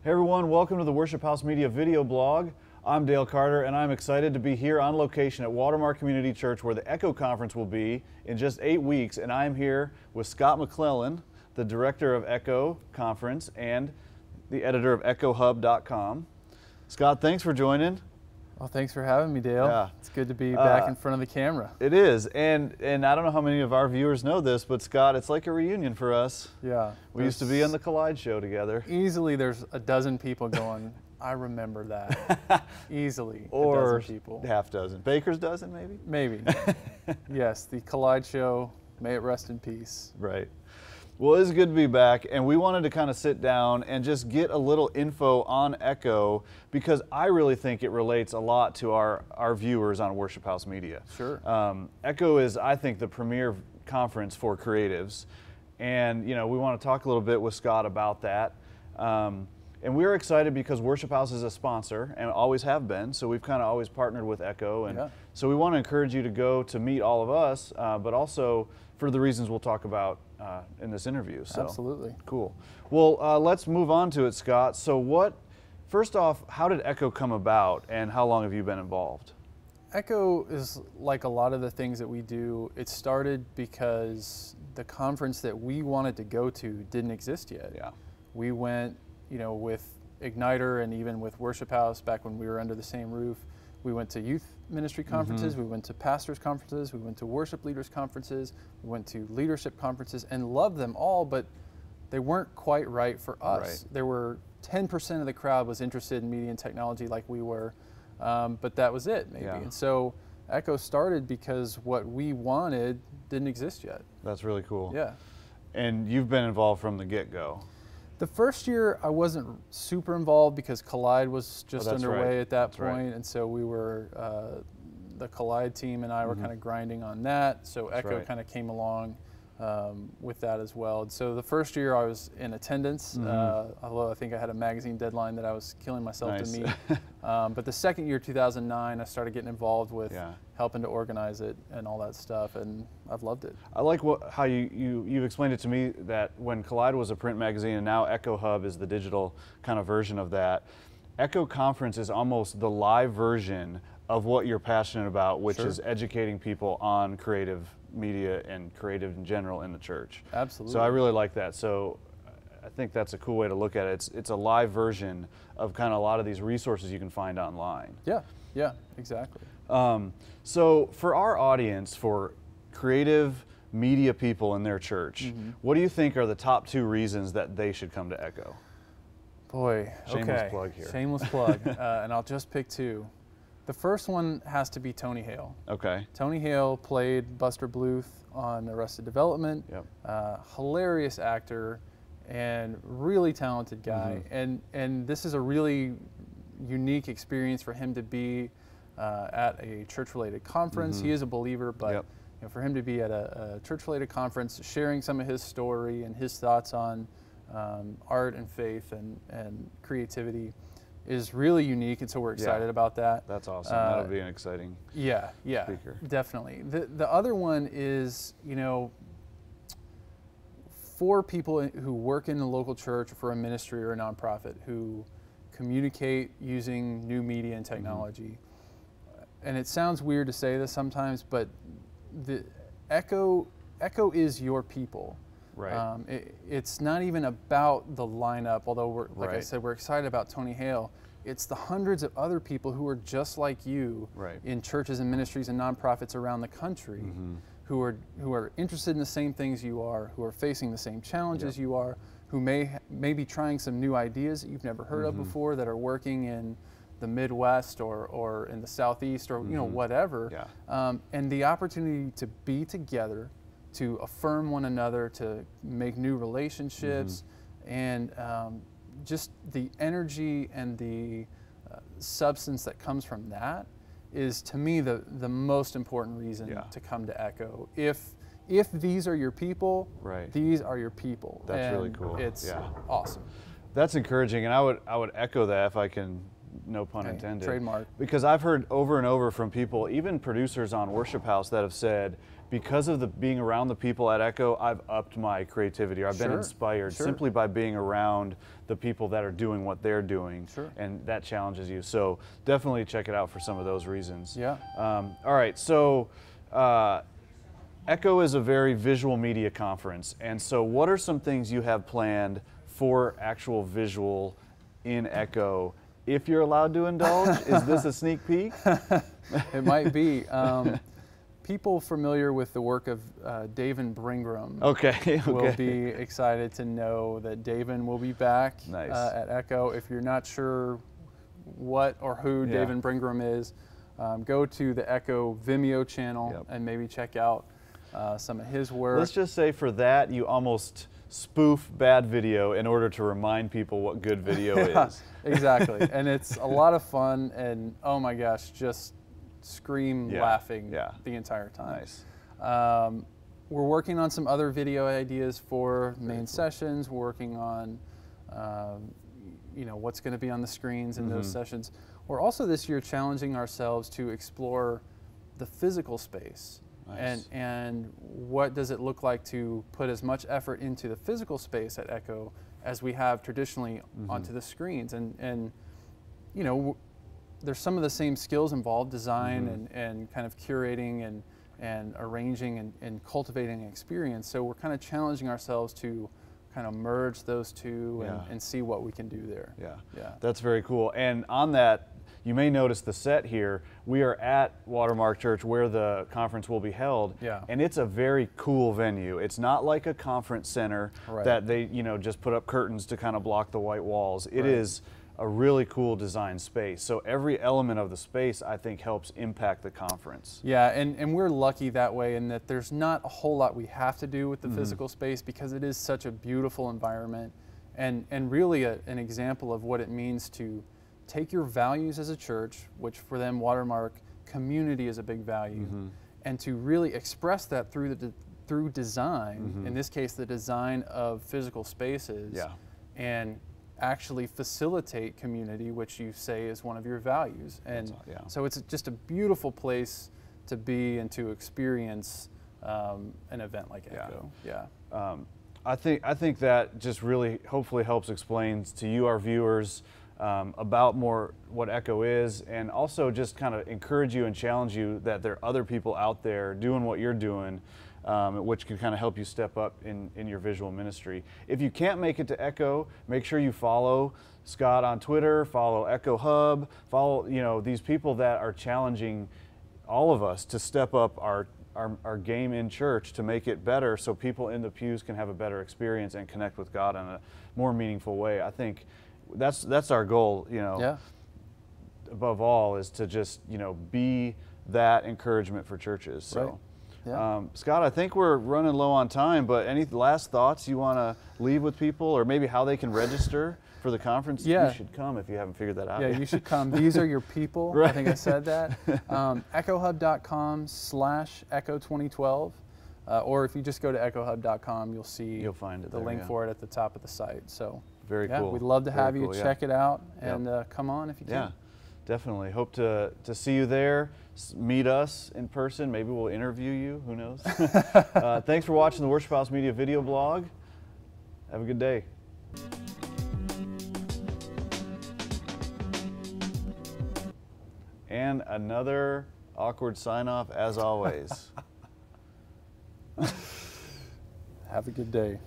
Hey everyone, welcome to the Worship House Media video blog. I'm Dale Carter and I'm excited to be here on location at Watermark Community Church where the Echo Conference will be in just 8 weeks, and I'm here with Scott McClellan, the director of Echo Conference and the editor of EchoHub.com. Scott, thanks for joining. Well, thanks for having me, Dale. Yeah. It's good to be back in front of the camera. It is, and I don't know how many of our viewers know this, but Scott, it's like a reunion for us. Yeah. We used to be on the Collide show together. Easily there's a dozen people going, I remember that. Easily Or a dozen people. half dozen. Baker's dozen, maybe? Maybe. Yes, the Collide show, may it rest in peace. Right. Well, it's good to be back, and we wanted to kind of sit down and just get a little info on Echo because I really think it relates a lot to our viewers on Worship House Media. Sure. Echo is, I think, the premier conference for creatives, and we want to talk a little bit with Scott about that. And we're excited because Worship House is a sponsor and always have been, so we've kind of always partnered with Echo, and so we want to encourage you to go to meet all of us, but also for the reasons we'll talk about in this interview. So, absolutely. Cool. Well, let's move on to it, Scott. So first off, how did Echo come about and how long have you been involved? Echo is like a lot of the things that we do. It started because the conference that we wanted to go to didn't exist yet. Yeah. We went, with Igniter and even with Worship House back when we were under the same roof. We went to youth ministry conferences, we went to pastors conferences, we went to worship leaders conferences, we went to leadership conferences and loved them all, but they weren't quite right for us. Right. There were 10% of the crowd was interested in media and technology like we were, but that was it maybe. Yeah. And so Echo started because what we wanted didn't exist yet. That's really cool. Yeah. And you've been involved from the get-go. The first year I wasn't super involved because Collide was just underway at that point, right. and so we were, the Collide team and I were kind of grinding on that, so Echo kind of came along with that as well. And so the first year I was in attendance, although I think I had a magazine deadline that I was killing myself to meet. But the second year, 2009, I started getting involved with helping to organize it and all that stuff, and I've loved it. I like how you've explained it to me that when Collide was a print magazine and now Echo Hub is the digital kind of version of that, Echo Conference is almost the live version of what you're passionate about, which is educating people on creative media and creative in general in the church. Absolutely. So I really like that. So I think that's a cool way to look at it. It's a live version of kind of a lot of these resources you can find online. Yeah, exactly. So for our audience, for creative media people in their church, what do you think are the top 2 reasons that they should come to Echo? Boy, Shameless plug here. Shameless plug, and I'll just pick 2. The first one has to be Tony Hale. Okay. Tony Hale played Buster Bluth on Arrested Development. Yep. Hilarious actor and really talented guy. And this is a really unique experience for him to be at a church-related conference. He is a believer, but for him to be at a church-related conference, sharing some of his story and his thoughts on art and faith and creativity is really unique, and so we're excited about that. That's awesome. That'll be an exciting speaker. Definitely. The other one is, for people who work in the local church or for a ministry or a nonprofit who communicate using new media and technology. And it sounds weird to say this sometimes, but the Echo is your people. Right. It's not even about the lineup, although like I said, we're excited about Tony Hale. It's the hundreds of other people who are just like you in churches and ministries and nonprofits around the country who are interested in the same things you are, who are facing the same challenges you are, who may be trying some new ideas that you've never heard of before, that are working in the Midwest or in the Southeast or whatever. And the opportunity to be together, to affirm one another, to make new relationships, and just the energy and the substance that comes from that is, to me, the most important reason to come to Echo. If these are your people, these are your people. That's really cool. It's awesome. That's encouraging, and I would echo that, if I can, no pun intended. Trademark. Because I've heard over and over from people, even producers on Worship House, that have said because of being around the people at Echo, I've upped my creativity, or I've been inspired simply by being around the people that are doing what they're doing, and that challenges you. So definitely check it out for some of those reasons. Yeah. All right, so Echo is a very visual media conference, and so what are some things you have planned for actual visual in Echo? If you're allowed to indulge, is this a sneak peek? It might be. People familiar with the work of David Bringram will be excited to know that David will be back at Echo. If you're not sure what or who David Bringram is, go to the Echo Vimeo channel and maybe check out some of his work. Let's just say for that, you almost spoof bad video in order to remind people what good video is. Exactly, and it's a lot of fun, and oh my gosh, just scream laughing the entire time. Nice. We're working on some other video ideas for main sessions. We're working on you know, what's going to be on the screens in those sessions. We're also this year challenging ourselves to explore the physical space. And what does it look like to put as much effort into the physical space at Echo as we have traditionally onto the screens. And you know, there's some of the same skills involved, design and kind of curating and arranging and cultivating an experience. So we're kind of challenging ourselves to kind of merge those two and see what we can do there. Yeah, that's very cool. And on that, you may notice the set here. We are at Watermark Church where the conference will be held, and it's a very cool venue. It's not like a conference center that they, you know, just put up curtains to kind of block the white walls. It is a really cool design space. So every element of the space, I think, helps impact the conference. Yeah, and we're lucky that way in that there's not a whole lot we have to do with the physical space because it is such a beautiful environment and really an example of what it means to take your values as a church, which for them, Watermark, community is a big value, and to really express that through design, in this case, the design of physical spaces, and actually facilitate community, which you say is one of your values. And so it's just a beautiful place to be and to experience an event like Echo. I think that just really hopefully helps explain to you, our viewers, about more what Echo is, and also just kind of encourage you and challenge you that there are other people out there doing what you're doing, which can kind of help you step up in your visual ministry. If you can't make it to Echo, make sure you follow Scott on Twitter, follow Echo Hub, follow, you know, these people that are challenging all of us to step up our game in church to make it better so people in the pews can have a better experience and connect with God in a more meaningful way. I think that's our goal, you know, above all, is to just, you know, be that encouragement for churches. So. Scott, I think we're running low on time, but any last thoughts you want to leave with people, or maybe how they can register for the conference? You should come if you haven't figured that out yet. You should come. These are your people. I think I said that. EchoHub.com/Echo2012. Or if you just go to EchoHub.com, you'll find the link for it at the top of the site. So very cool. We'd love to have you check it out and come on if you can. Yeah, definitely. Hope to see you there. Meet us in person. Maybe we'll interview you. Who knows? Thanks for watching the Worship House Media video blog. Have a good day. And another awkward sign-off as always. Have a good day.